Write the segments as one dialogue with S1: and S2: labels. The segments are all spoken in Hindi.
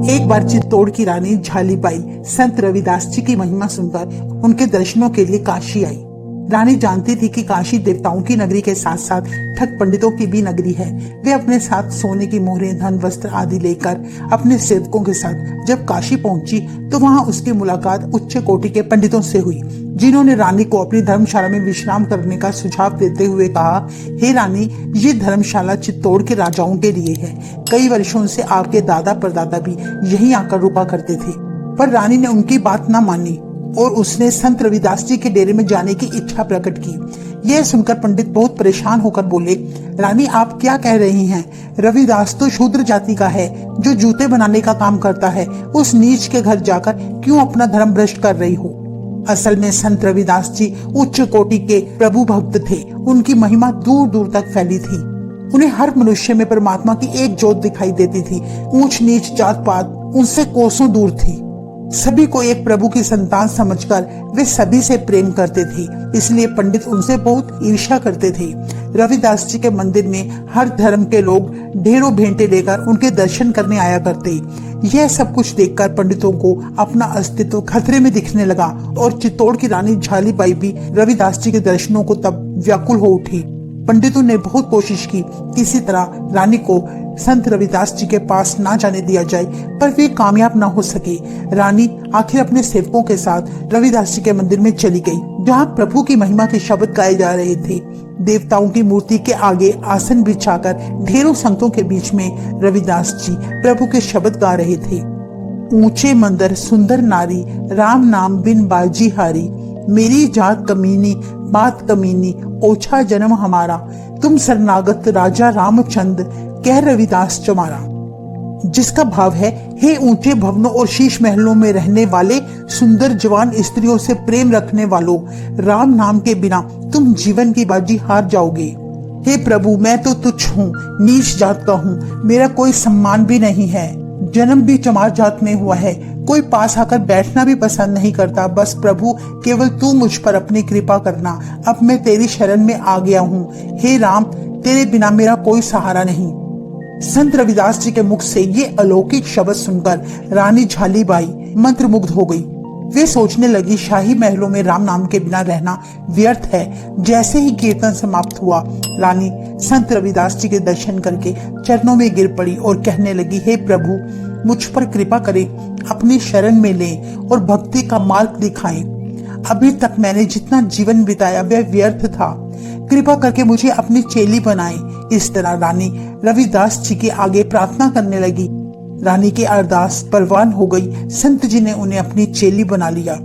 S1: एक बार चित्तौड़ की रानी झालीबाई संत रविदास जी की महिमा सुनकर उनके दर्शनों के लिए काशी आई। रानी जानती थी कि काशी देवताओं की नगरी के साथ साथ ठग पंडितों की भी नगरी है। वे अपने साथ सोने की मोहरें, धन, वस्त्र आदि लेकर अपने सेवकों के साथ जब काशी पहुंची तो वहां उसकी मुलाकात उच्च कोटि के पंडितों से हुई, जिन्होंने रानी को अपनी धर्मशाला में विश्राम करने का सुझाव देते हुए कहा, हे रानी, ये धर्मशाला चित्तौड़ के राजाओं के लिए है। कई वर्षों से आपके दादा परदादा भी यहीं आकर रुका करते थे। पर रानी ने उनकी बात न मानी और उसने संत रविदास जी के डेरे में जाने की इच्छा प्रकट की। यह सुनकर पंडित बहुत परेशान होकर बोले, रानी, आप क्या कह रही हैं? रविदास तो शूद्र जाति का है, जो जूते बनाने का काम करता है। उस नीच के घर जाकर क्यों अपना धर्म भ्रष्ट कर रही हो? असल में संत रविदास जी उच्च कोटि के प्रभु भक्त थे। उनकी महिमा दूर दूर तक फैली थी। उन्हें हर मनुष्य में परमात्मा की एक ज्योत दिखाई देती थी। ऊंच नीच जात पात उनसे कोसों दूर थी। सभी को एक प्रभु की संतान समझकर वे सभी से प्रेम करते थे। इसलिए पंडित उनसे बहुत ईर्ष्या करते थे। रविदास जी के मंदिर में हर धर्म के लोग ढेरों भेंटे लेकर उनके दर्शन करने आया करते। यह सब कुछ देखकर पंडितों को अपना अस्तित्व खतरे में दिखने लगा और चित्तौड़ की रानी झालीबाई भी रविदास जी के दर्शनों को तब व्याकुल हो उठी। पंडितों ने बहुत कोशिश की किसी तरह रानी को संत रविदास जी के पास ना जाने दिया जाए, पर वे कामयाब ना हो सके। रानी आखिर अपने सेवकों के साथ रविदास जी के मंदिर में चली गई, जहाँ प्रभु की महिमा के शब्द गाए जा रहे थे। देवताओं की मूर्ति के आगे आसन बिछाकर ढेरों संतों के बीच में रविदास जी प्रभु के शब्द गा रहे थे। ऊंचे मंदिर सुंदर नारी, राम नाम बिन बाजी हारी। मेरी जात कमीनी, बात कमीनी, ओछा जन्म हमारा। तुम शरणागत राजा रामचंद, कह रविदास चमारा। जिसका भाव है, हे ऊंचे भवनों और शीश महलों में रहने वाले सुंदर जवान स्त्रियों से प्रेम रखने वालों, राम नाम के बिना तुम जीवन की बाजी हार जाओगे। हे प्रभु, मैं तो तुच्छ हूँ, नीच जात का हूँ, मेरा कोई सम्मान भी नहीं है। जन्म भी चमार जात में हुआ है। कोई पास आकर बैठना भी पसंद नहीं करता। बस प्रभु, केवल तू मुझ पर अपनी कृपा करना। अब मैं तेरी शरण में आ गया हूँ। हे राम, तेरे बिना मेरा कोई सहारा नहीं। संत रविदास जी के मुख से ये अलौकिक शब्द सुनकर रानी झालीबाई मंत्रमुग्ध हो गई। वे सोचने लगी, शाही महलों में राम नाम के बिना रहना व्यर्थ है। जैसे ही कीर्तन समाप्त हुआ, रानी संत रविदास जी के दर्शन करके चरणों में गिर पड़ी और कहने लगी, हे प्रभु, मुझ पर कृपा करें, अपनी शरण में लें और भक्ति का मार्ग दिखाएं। अभी तक मैंने जितना जीवन बिताया वह व्यर्थ था। कृपा करके मुझे अपनी चेली बनाएं। इस तरह रानी रविदास जी के आगे प्रार्थना करने लगी। रानी की अरदास परवान हो गई। संत जी ने उन्हें अपनी चेली बना लिया।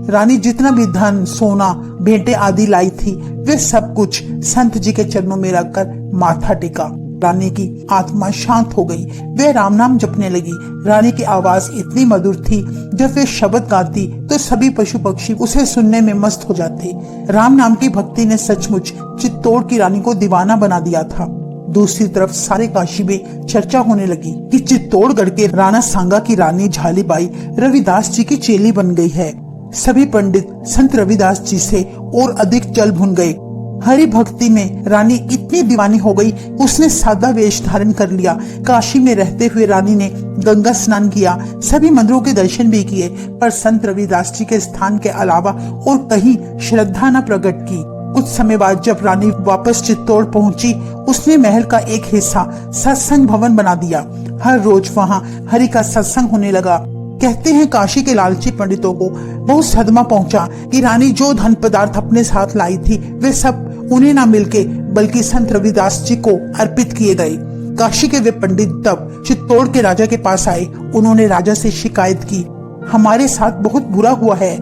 S1: रानी जितना भी धन, सोना, भेंटे आदि लाई थी, वे सब कुछ संत जी के चरणों में रखकर माथा टेका। रानी की आत्मा शांत हो गई। वे राम नाम जपने लगी। रानी की आवाज इतनी मधुर थी, जब वे शब्द गाती तो सभी पशु पक्षी उसे सुनने में मस्त हो जाते। राम नाम की भक्ति ने सचमुच चित्तौड़ की रानी को दीवाना बना दिया था। दूसरी तरफ सारे काशी में चर्चा होने लगी कि चित्तौड़गढ़ के राणा सांगा की रानी झालीबाई रविदास जी की चेली बन गई है। सभी पंडित संत रविदास जी से और अधिक जल भुन गए। हरि भक्ति में रानी इतनी दीवानी हो गई, उसने सादा वेश धारण कर लिया। काशी में रहते हुए रानी ने गंगा स्नान किया, सभी मंदिरों के दर्शन भी किए, पर संत रविदास जी के स्थान के अलावा और कहीं श्रद्धा न प्रकट की। कुछ समय बाद जब रानी वापस चित्तौड़ पहुंची, उसने महल का एक हिस्सा सत्संग भवन बना दिया। हर रोज वहां हरि का सत्संग होने लगा। कहते हैं, काशी के लालची पंडितों को बहुत सदमा पहुंचा कि रानी जो धन पदार्थ अपने साथ लाई थी, वे सब उन्हें न मिलके बल्कि संत रविदास जी को अर्पित किए गए। काशी के वे पंडित तब चित्तौड़ के राजा के पास आए। उन्होंने राजा से शिकायत की, हमारे साथ बहुत बुरा हुआ है।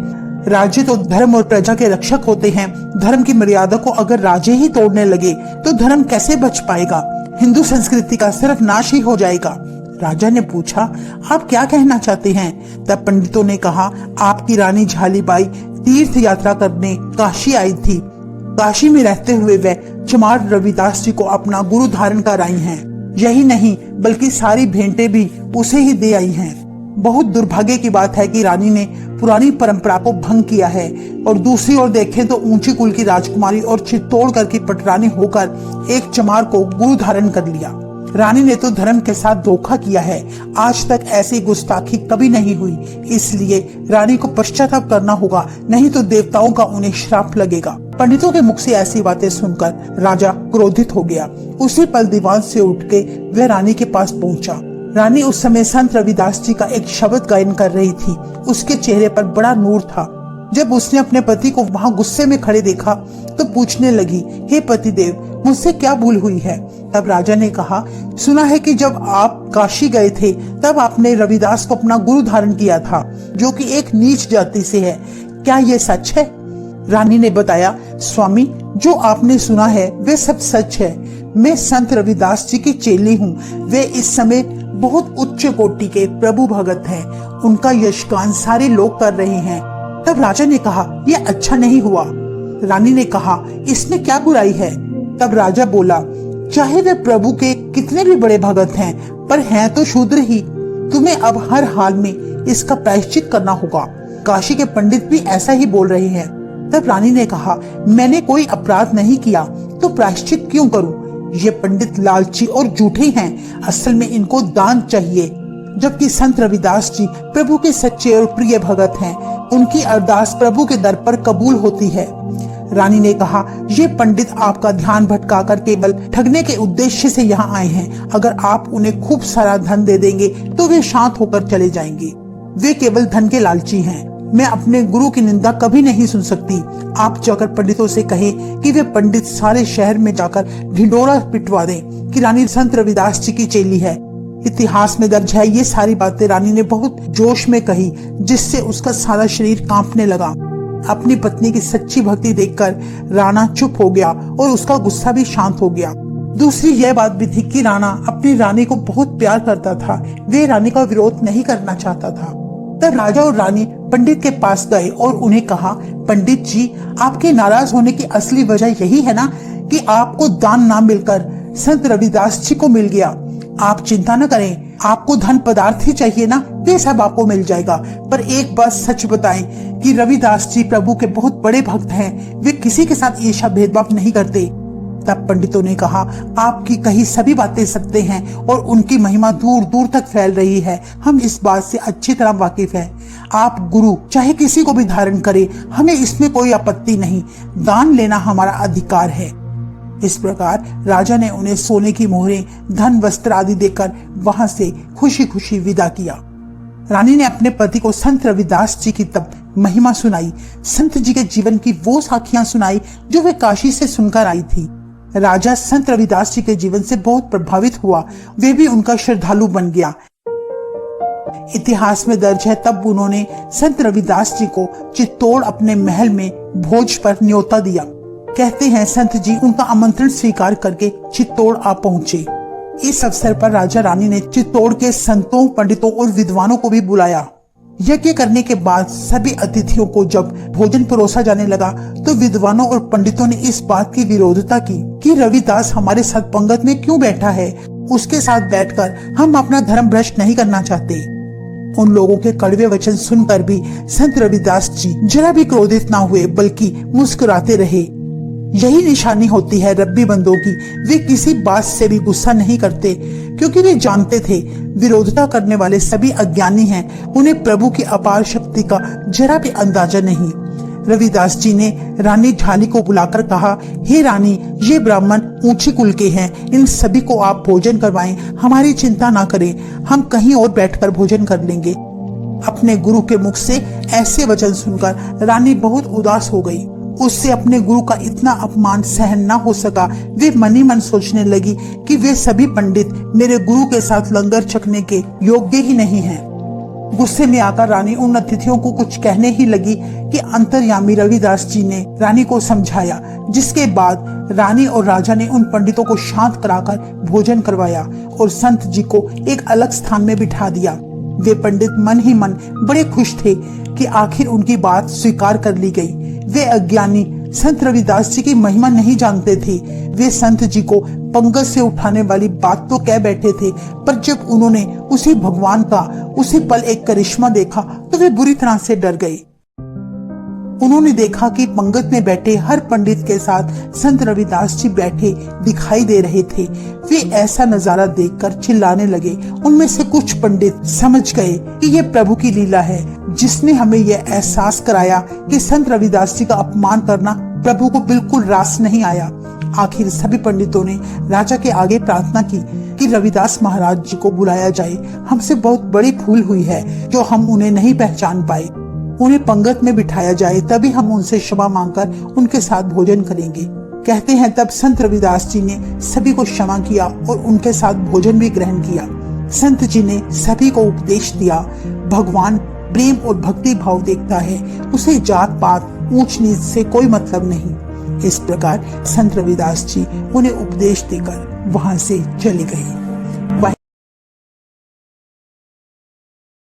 S1: राजे तो धर्म और प्रजा के रक्षक होते हैं। धर्म की मर्यादा को अगर राजे ही तोड़ने लगे तो धर्म कैसे बच पाएगा? हिंदू संस्कृति का सिर्फ नाश ही हो जाएगा। राजा ने पूछा, आप क्या कहना चाहते हैं? तब पंडितों ने कहा, आपकी रानी झालीबाई तीर्थ यात्रा करने काशी आई थी। काशी में रहते हुए वह चमार रविदास जी को अपना गुरु धारण कर आई हैं। यही नहीं बल्कि सारी भेंटें भी उसे ही दे आई हैं। बहुत दुर्भाग्य की बात है कि रानी ने पुरानी परंपरा को भंग किया है और दूसरी ओर देखें तो ऊंची कुल की राजकुमारी और चित्तौड़गढ़ की पटरानी होकर एक चमार को गुरु धारण कर लिया। रानी ने तो धर्म के साथ धोखा किया है, आज तक ऐसी गुस्ताखी कभी नहीं हुई, इसलिए रानी को पश्चाताप करना होगा, नहीं तो देवताओं का उन्हें श्राप लगेगा। पंडितों के मुख से ऐसी बातें सुनकर राजा क्रोधित हो गया। उसी पल दीवान से उठ के वह रानी के पास पहुंचा। रानी उस समय संत रविदास जी का एक शब्द गायन कर रही थी। उसके चेहरे पर बड़ा नूर था। जब उसने अपने पति को वहां गुस्से में खड़े देखा तो पूछने लगी, हे पतिदेव, मुझसे क्या भूल हुई है? तब राजा ने कहा, सुना है कि जब आप काशी गए थे तब आपने रविदास को अपना गुरु धारण किया था, जो कि एक नीच जाति से है, क्या ये सच है? रानी ने बताया, स्वामी, जो आपने सुना है वे सब सच है। मैं संत रविदास जी की चेली हूँ। वे इस समय बहुत उच्च कोटि के प्रभु भगत हैं। उनका यशगान सारे लोग कर रहे हैं। तब राजा ने कहा, यह अच्छा नहीं हुआ। रानी ने कहा, इसमें क्या बुराई है? तब राजा बोला, चाहे वे प्रभु के कितने भी बड़े भगत हैं, पर हैं तो शूद्र ही। तुम्हें अब हर हाल में इसका प्रायश्चित करना होगा। काशी के पंडित भी ऐसा ही बोल रहे हैं। तब रानी ने कहा, मैंने कोई अपराध नहीं किया तो प्रायश्चित क्यों करूं? ये पंडित लालची और झूठे हैं। असल में इनको दान चाहिए, जबकि संत रविदास जी प्रभु के सच्चे और प्रिय भगत हैं। उनकी अरदास प्रभु के दर पर कबूल होती है। रानी ने कहा, ये पंडित आपका ध्यान भटकाकर केवल ठगने के उद्देश्य से यहाँ आए हैं। अगर आप उन्हें खूब सारा धन दे देंगे तो वे शांत होकर चले जाएंगे। वे केवल धन के लालची हैं। मैं अपने गुरु की निंदा कभी नहीं सुन सकती। आप जाकर पंडितों से कहें कि वे पंडित सारे शहर में जाकर ढिंडोरा पिटवा दें कि रानी संत रविदास जी की चेली है। इतिहास में दर्ज है। ये सारी बातें रानी ने बहुत जोश में कही, जिससे उसका सारा शरीर कांपने लगा। अपनी पत्नी की सच्ची भक्ति देखकर राणा चुप हो गया और उसका गुस्सा भी शांत हो गया। दूसरी यह बात भी थी कि राणा अपनी रानी को बहुत प्यार करता था। वे रानी का विरोध नहीं करना चाहता था। तब राजा और रानी पंडित के पास गए और उन्हें कहा, पंडित जी, आपके नाराज होने की असली वजह यही है ना कि आपको दान ना मिलकर संत रविदास जी को मिल गया। आप चिंता न करें, आपको धन पदार्थ ही चाहिए ना, वे सब आपको मिल जाएगा। पर एक बात सच बताएं कि रविदास जी प्रभु के बहुत बड़े भक्त हैं। वे किसी के साथ ईर्ष्या भेदभाव नहीं करते। तब पंडितों ने कहा, आपकी कही सभी बातें सत्य हैं और उनकी महिमा दूर दूर तक फैल रही है। हम इस बात से अच्छी तरह वाकिफ हैं। आप गुरु चाहे किसी को भी धारण करें, हमें इसमें कोई आपत्ति नहीं। दान लेना हमारा अधिकार है। इस प्रकार राजा ने उन्हें सोने की मोहरें, धन, वस्त्र आदि देकर वहां से खुशी खुशी विदा किया। रानी ने अपने पति को संत रविदास जी की तब महिमा सुनाई। संत जी के जीवन की वो साखियां सुनाई जो वे काशी से सुनकर आई थी। राजा संत रविदास जी के जीवन से बहुत प्रभावित हुआ। वे भी उनका श्रद्धालु बन गया। इतिहास में दर्ज है, तब उन्होंने संत रविदास जी को चित्तौड़ अपने महल में भोज पर न्योता दिया। कहते हैं संत जी उनका आमंत्रण स्वीकार करके चित्तौड़ आ पहुंचे। इस अवसर पर राजा रानी ने चित्तौड़ के संतों, पंडितों और विद्वानों को भी बुलाया। यज्ञ करने के बाद सभी अतिथियों को जब भोजन परोसा जाने लगा तो विद्वानों और पंडितों ने इस बात की विरोधता की कि रविदास हमारे साथ पंगत में क्यों बैठा है। उसके साथ बैठकर हम अपना धर्म भ्रष्ट नहीं करना चाहते। उन लोगों के कड़वे वचन सुनकर भी संत रविदास जी जरा भी क्रोधित ना हुए, बल्कि मुस्कुराते रहे। यही निशानी होती है रब्बी बंदों की। वे किसी बात से भी गुस्सा नहीं करते, क्योंकि वे जानते थे विरोधता करने वाले सभी अज्ञानी हैं। उन्हें प्रभु की अपार शक्ति का जरा भी अंदाजा नहीं। रविदास जी ने रानी झाली को बुलाकर कहा, हे रानी, ये ब्राह्मण ऊंचे कुल के हैं, इन सभी को आप भोजन करवाएं। हमारी चिंता ना करें, हम कहीं और बैठकर भोजन कर लेंगे। अपने गुरु के मुख से ऐसे वचन सुनकर रानी बहुत उदास हो गई। उससे अपने गुरु का इतना अपमान सहन न हो सका। वे मन ही मन सोचने लगी कि वे सभी पंडित मेरे गुरु के साथ लंगर छकने के योग्य ही नहीं हैं। गुस्से में आकर रानी उन अतिथियों को कुछ कहने ही लगी कि अंतर्यामी रविदास जी ने रानी को समझाया, जिसके बाद रानी और राजा ने उन पंडितों को शांत कराकर भोजन करवाया और संत जी को एक अलग स्थान में बिठा दिया। वे पंडित मन ही मन बड़े खुश थे कि आखिर उनकी बात स्वीकार कर ली गई। वे अज्ञानी संत रविदास जी की महिमा नहीं जानते थे। वे संत जी को पंगत से उठाने वाली बात तो कह बैठे थे, पर जब उन्होंने उसी भगवान का उसी पल एक करिश्मा देखा तो वे बुरी तरह से डर गए। उन्होंने देखा कि पंगत में बैठे हर पंडित के साथ संत रविदास जी बैठे दिखाई दे रहे थे। वे ऐसा नजारा देखकर चिल्लाने लगे। उनमें से कुछ पंडित समझ गए कि ये प्रभु की लीला है, जिसने हमें यह एहसास कराया कि संत रविदास जी का अपमान करना प्रभु को बिल्कुल रास नहीं आया। आखिर सभी पंडितों ने राजा के आगे प्रार्थना की कि रविदास महाराज जी को बुलाया जाए। हमसे बहुत बड़ी भूल हुई है जो हम उन्हें नहीं पहचान पाए। उन्हें पंगत में बिठाया जाए, तभी हम उनसे क्षमा मांगकर उनके साथ भोजन करेंगे। कहते हैं तब संत रविदास जी ने सभी को क्षमा किया और उनके साथ भोजन भी ग्रहण किया। संत जी ने सभी को उपदेश दिया, भगवान प्रेम और भक्ति भाव देखता है, उसे जात पात ऊंच नीच से कोई मतलब नहीं। इस प्रकार संत रविदास जी उन्हें उपदेश देकर वहां से चले गए।